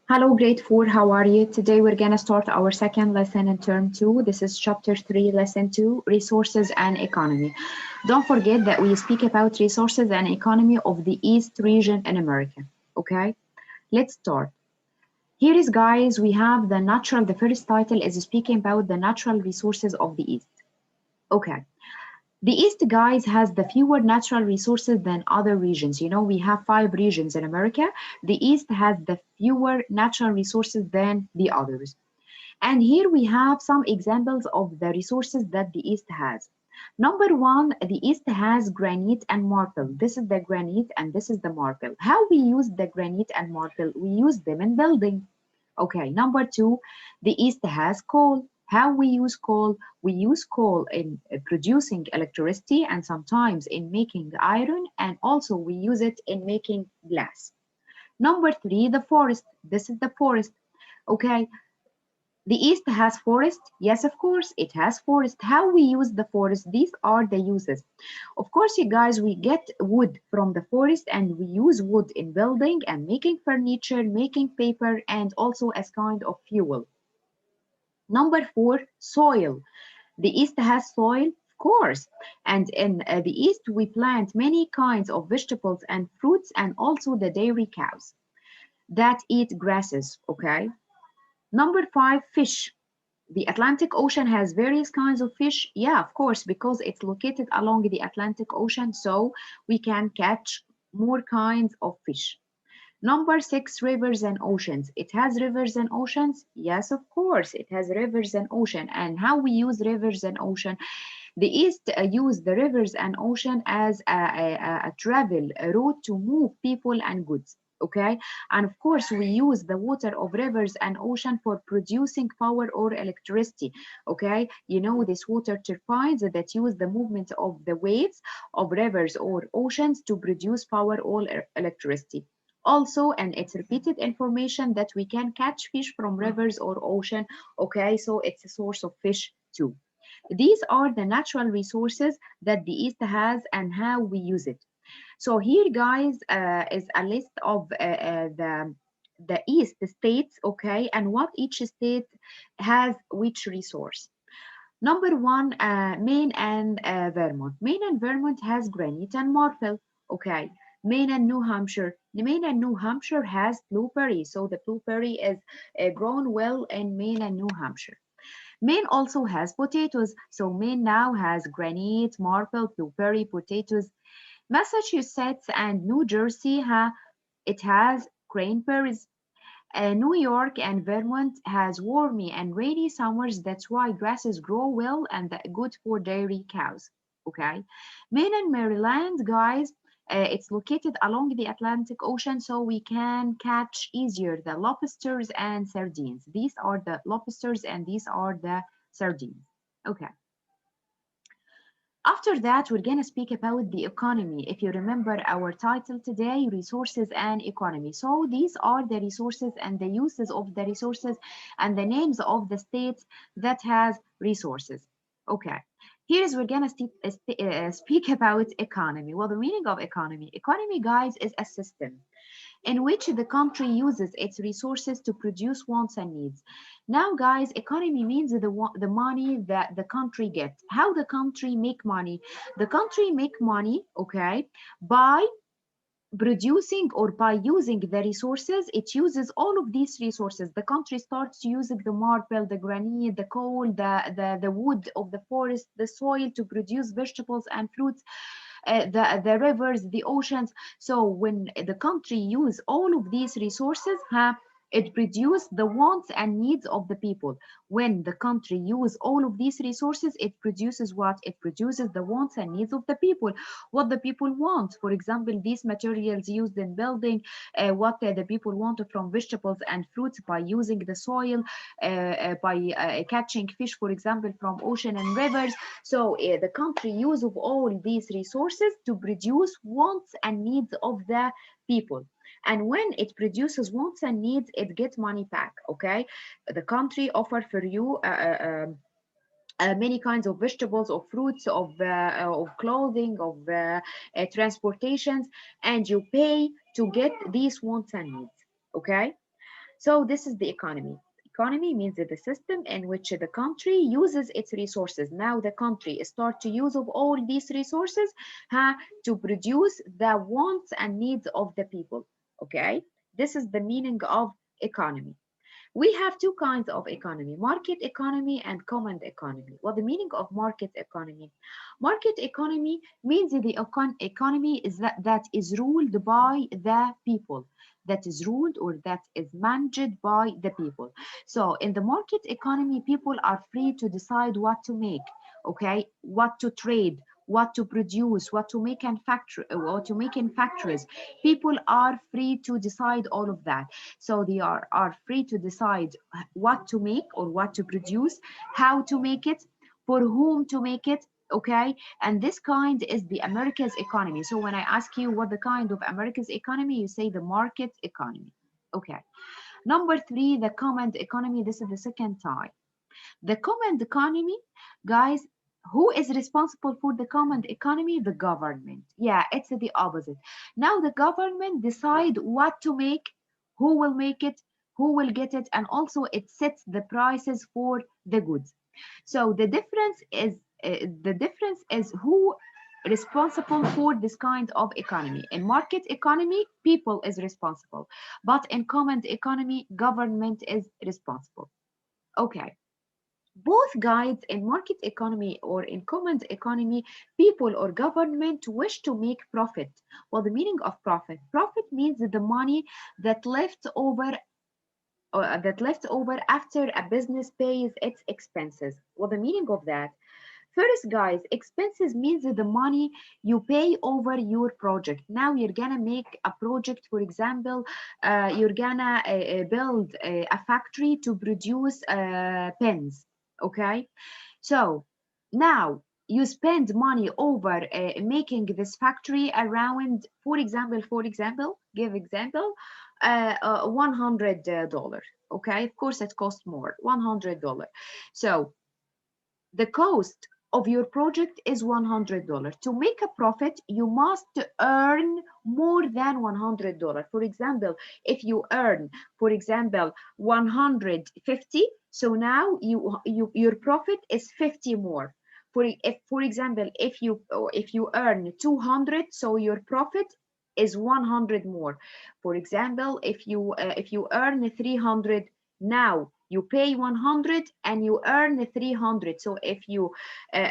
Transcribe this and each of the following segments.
Hello, grade 4. How are you? Today we're going to start our second lesson in term 2. This is chapter 3, lesson 2, resources and economy. Don't forget that we speak about resources and economy of the East region in America. Okay, let's start. Here is, guys, we have the first title is speaking about the natural resources of the East. Okay. The East, guys, has the fewer natural resources than other regions. You know, we have 5 regions in America. The East has the fewer natural resources than the others. And here we have some examples of the resources that the East has. Number one, the East has granite and marble. This is the granite and this is the marble. How we use the granite and marble? We use them in building. Okay, number two, the East has coal. How we use coal? We use coal in producing electricity and sometimes in making iron, and also we use it in making glass. Number three, the forest. This is the forest. Okay, the East has forest. Yes, of course, it has forest. How we use the forest? These are the uses. Of course, you guys, we get wood from the forest and we use wood in building and making furniture, making paper, and also as kind of fuel. Number four, soil. The East has soil, of course. And in the East, we plant many kinds of vegetables and fruits and also the dairy cows that eat grasses, okay? Number five, fish. The Atlantic Ocean has various kinds of fish. Yeah, of course, because it's located along the Atlantic Ocean, so we can catch more kinds of fish. Number six, rivers and oceans. It has rivers and oceans. Yes, of course, it has rivers and ocean. And how we use rivers and ocean? The East use the rivers and ocean as a travel route to move people and goods. Okay, and of course we use the water of rivers and ocean for producing power or electricity. Okay, you know, this water turbines that use the movement of the waves of rivers or oceans to produce power or electricity. Also, and it's repeated information that we can catch fish from rivers or ocean. Okay, so it's a source of fish too. These are the natural resources that the East has and how we use it. So here, guys, is a list of the East states, okay, and what each state has which resource. Number one, Maine and Vermont. Maine and Vermont has granite and marble, okay. Maine and New Hampshire. Maine and New Hampshire has blueberry, so the blueberry is grown well in Maine and New Hampshire. Maine also has potatoes, so Maine now has granite, marble, blueberry, potatoes. Massachusetts and New Jersey, it has cranberries. New York and Vermont has warmy and rainy summers. That's why grasses grow well and good for dairy cows. Okay. Maine and Maryland, guys, it's located along the Atlantic Ocean, so we can catch easier the lobsters and sardines. These are the lobsters and these are the sardines. Okay. After that, we're going to speak about the economy. If you remember our title today, resources and economy. So these are the resources and the uses of the resources and the names of the states that has resources. Okay. Here's we're going to speak about economy. Well, the meaning of economy. Economy, guys, is a system in which the country uses its resources to produce wants and needs. Now, guys, economy means the money that the country gets. How the country make money? The country make money, okay, by producing or by using the resources. It uses all of these resources. The country starts using the marble, the granite, the coal, the wood of the forest, the soil to produce vegetables and fruits, the rivers, the oceans. So when the country use all of these resources, it produces the wants and needs of the people. When the country use all of these resources, it produces what? It produces the wants and needs of the people. What the people want, for example, these materials used in building, what the people want from vegetables and fruits by using the soil, by catching fish, for example, from ocean and rivers. So the country use of all these resources to produce wants and needs of the people. And when it produces wants and needs, it gets money back. Okay, the country offer for you many kinds of vegetables, of fruits, of clothing, of transportations, and you pay to get these wants and needs. Okay. So this is the economy. Economy means that the system in which the country uses its resources. Now the country start to use of all these resources to produce the wants and needs of the people. Okay, this is the meaning of economy. We have two kinds of economy, market economy and command economy. What the meaning of market economy? Market economy means that the economy is that is ruled by the people, that is ruled or that is managed by the people. So in the market economy, people are free to decide what to make, okay, what to trade, what to produce, what to make in factory, what to make in factories. People are free to decide all of that. So they are free to decide what to make or what to produce, how to make it, for whom to make it. Okay, and this kind is the America's economy. So when I ask you what the kind of America's economy, you say the market economy. Okay, number three, the command economy. This is the second type. The command economy, guys, who is responsible for the command economy? The government. Yeah, it's the opposite. Now the government decide what to make, who will make it, who will get it, and also it sets the prices for the goods. So the difference is who responsible for this kind of economy. In market economy, people is responsible, but in command economy, government is responsible. Okay, both guides in market economy or in command economy, people or government wish to make profit. Well, the meaning of profit, profit means the money that left over after a business pays its expenses. Well, the meaning of that, first, guys, expenses means the money you pay over your project. Now you're gonna make a project, for example, you're gonna build a factory to produce pens. Okay, so now you spend money over making this factory around, for example, give example, $100. Okay, of course it costs more, $100. So the cost of your project is $100. To make a profit, you must earn more than $100. For example, if you earn, for example, 150, so now your profit is 50 more. For example, if you earn 200, so your profit is 100 more. For example, if you earn 300, now you pay 100 and you earn 300. So if you the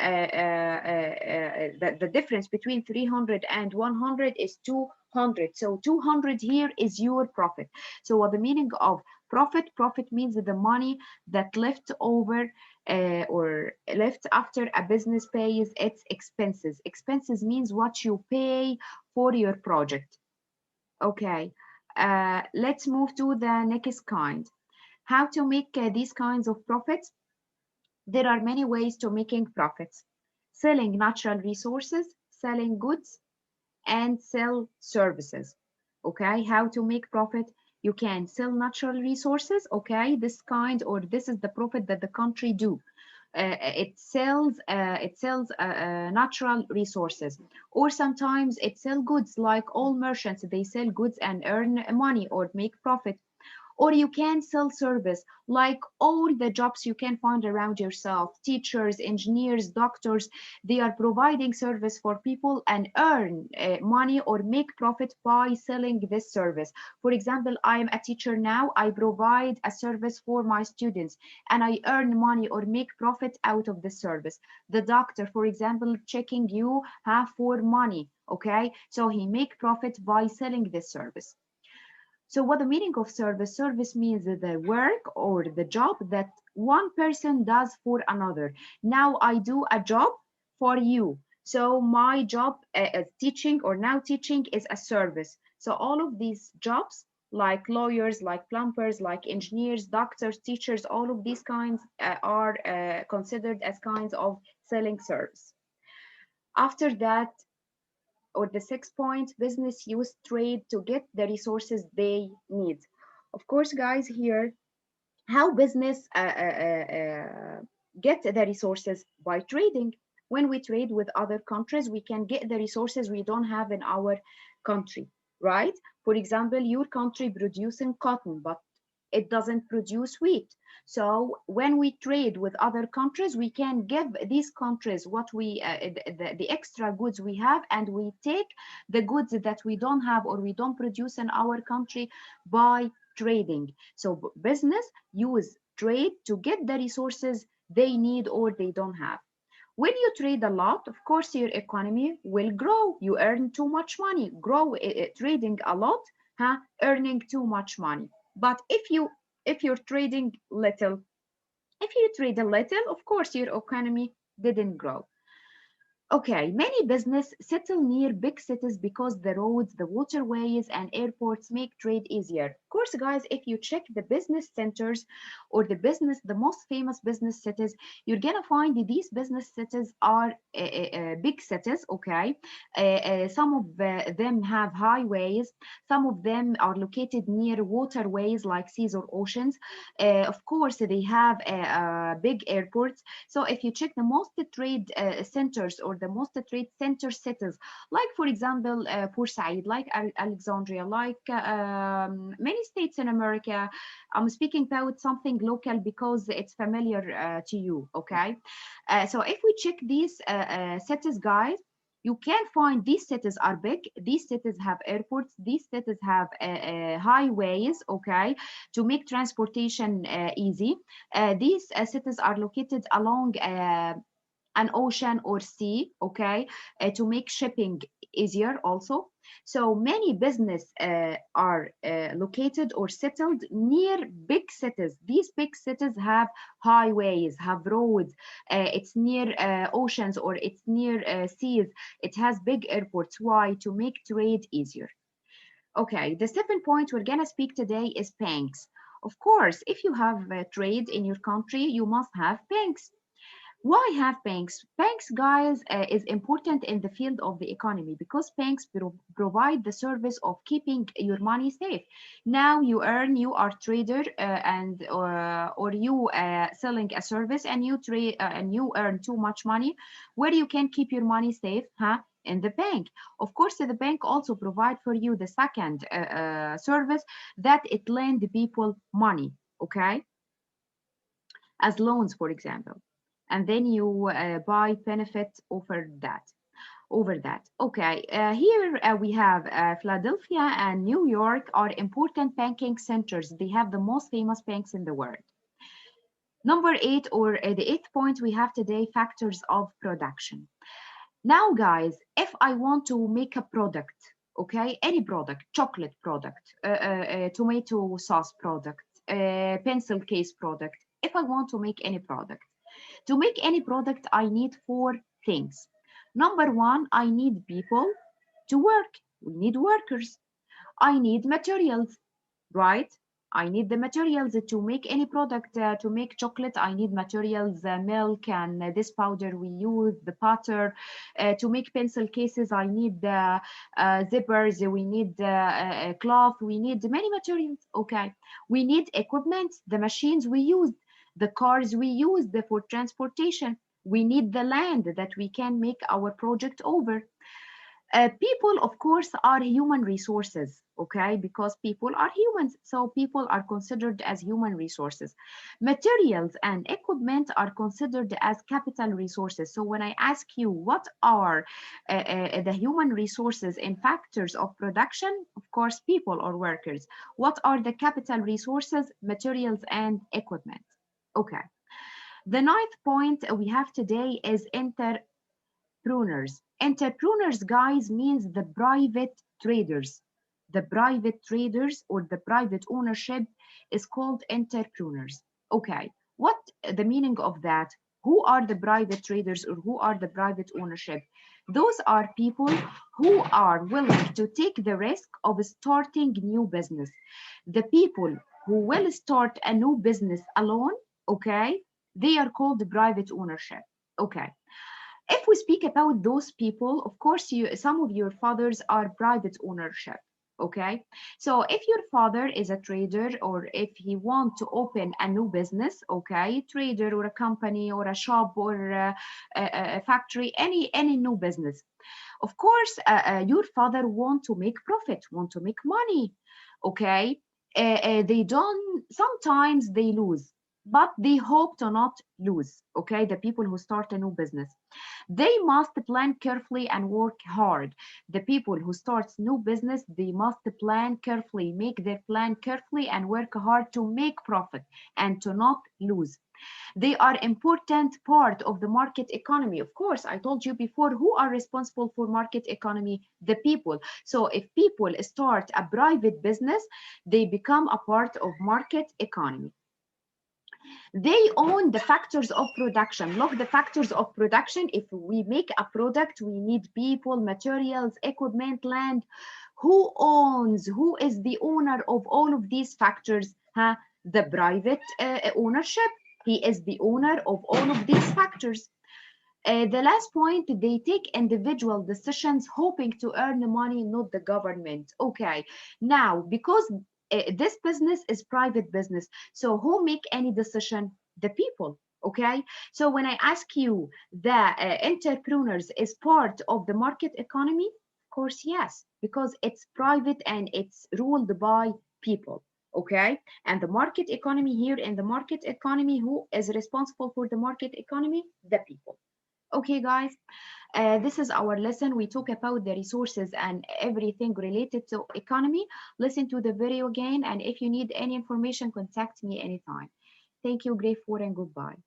difference between 300 and 100 is 200. So 200 here is your profit. So what the meaning of profit? Profit means the money that left over or left after a business pays its expenses. Expenses means what you pay for your project. Okay, let's move to the next kind. How to make these kinds of profits? There are many ways to making profits. Selling natural resources, selling goods, and sell services. Okay, how to make profit? You can sell natural resources. Okay, this kind or this is the profit that the country do. It sells natural resources, or sometimes it sell goods, like all merchants they sell goods and earn money or make profit. Or you can sell service, like all the jobs you can find around yourself, teachers, engineers, doctors. They are providing service for people and earn money or make profit by selling this service. For example, I am a teacher now. I provide a service for my students and I earn money or make profit out of the service. The doctor, for example, checking you have for money. Okay, so he make profit by selling this service. So what the meaning of service? Service means the work or the job that one person does for another. Now I do a job for you. So my job as teaching or now teaching is a service. So all of these jobs, like lawyers, like plumbers, like engineers, doctors, teachers, all of these kinds are considered as kinds of selling service. After that, or the sixth point, business use trade to get the resources they need. Of course, guys, here, how business get the resources? By trading. When we trade with other countries, we can get the resources we don't have in our country, right? For example, your country producing cotton, but it doesn't produce wheat. So when we trade with other countries, we can give these countries what we the extra goods we have, and we take the goods that we don't have or we don't produce in our country by trading. So business use trade to get the resources they need or they don't have. When you trade a lot, of course, your economy will grow. You earn too much money. Grow trading a lot, huh? Earning too much money. But if you're trading little, if you trade a little, of course, your economy didn't grow. Okay, many business settle near big cities because the roads, the waterways, and airports make trade easier. Of course, guys, if you check the business centers or the most famous business cities, you're gonna find that these business cities are big cities. Okay, some of them have highways, some of them are located near waterways like seas or oceans. Of course, they have big airports. So if you check the most trade centers or the most trade center cities, like for example, Port Said, like Alexandria, like many states in America, I'm speaking about something local because it's familiar to you, okay? So if we check these cities, guys, you can find these cities are big, these cities have airports, these cities have highways, okay, to make transportation easy. These cities are located along an ocean or sea, okay, to make shipping easier also. So many business are located or settled near big cities. These big cities have highways, have roads, it's near oceans or it's near seas. It has big airports. Why? To make trade easier. Okay, the second point we're gonna speak today is banks. Of course, if you have trade in your country, you must have banks. Why have banks? Banks, guys, is important in the field of the economy because banks provide the service of keeping your money safe. Now you earn, you are trader and or you selling a service and you trade and you earn too much money. Where you can keep your money safe, huh? In the bank. Of course, the bank also provide for you the second service that it lend people money. Okay, as loans, for example, and then you buy benefit over that. Okay, here we have Philadelphia and New York are important banking centers. They have the most famous banks in the world. Number eight, or the eighth point we have today, factors of production. Now, guys, if I want to make a product, okay, any product, chocolate product, tomato sauce product, pencil case product, if I want to make any product, to make any product, I need four things. Number one, I need people to work. We need workers. I need materials, right? I need the materials to make any product. To make chocolate, I need materials, milk, and this powder we use, the butter. To make pencil cases, I need zippers. We need cloth. We need many materials. Okay. We need equipment, the machines we use, the cars we use for transportation. We need the land that we can make our project over. People, of course, are human resources, okay, because people are humans, so people are considered as human resources. Materials and equipment are considered as capital resources. So when I ask you what are the human resources and factors of production, of course, people or workers. What are the capital resources, materials, and equipment? Okay. The ninth point we have today is entrepreneurs. Entrepreneurs, guys, means the private traders. The private traders or the private ownership is called entrepreneurs. Okay, what the meaning of that? Who are the private traders or who are the private ownership? Those are people who are willing to take the risk of starting new business. The people who will start a new business alone, okay, they are called the private ownership. Okay. If we speak about those people, of course, some of your fathers are private ownership. Okay, so if your father is a trader or if he want to open a new business, okay, trader or a company or a shop or a factory, any new business, of course, your father want to make profit, want to make money, okay. they don't, sometimes they lose, but they hope to not lose. Okay, the people who start a new business, they must plan carefully and work hard. The people who start new business, they must plan carefully, make their plan carefully and work hard to make profit and to not lose. They are important part of the market economy. Of course, I told you before, who are responsible for market economy? The people. So if people start a private business, they become a part of market economy. They own the factors of production. Look, the factors of production, if we make a product, we need people, materials, equipment, land. Who owns, who is the owner of all of these factors? Huh? The private ownership. He is the owner of all of these factors. The last point, they take individual decisions hoping to earn money, not the government. Okay, now because this business is private business, so who make any decision? The people. Okay, so when I ask you, the entrepreneurs is part of the market economy, of course yes, because it's private and it's ruled by people. Okay, and the market economy, here in the market economy, who is responsible for the market economy? The people. Okay, guys, this is our lesson. We talk about the resources and everything related to economy. Listen to the video again, and if you need any information, contact me anytime. Thank you, grateful, and goodbye.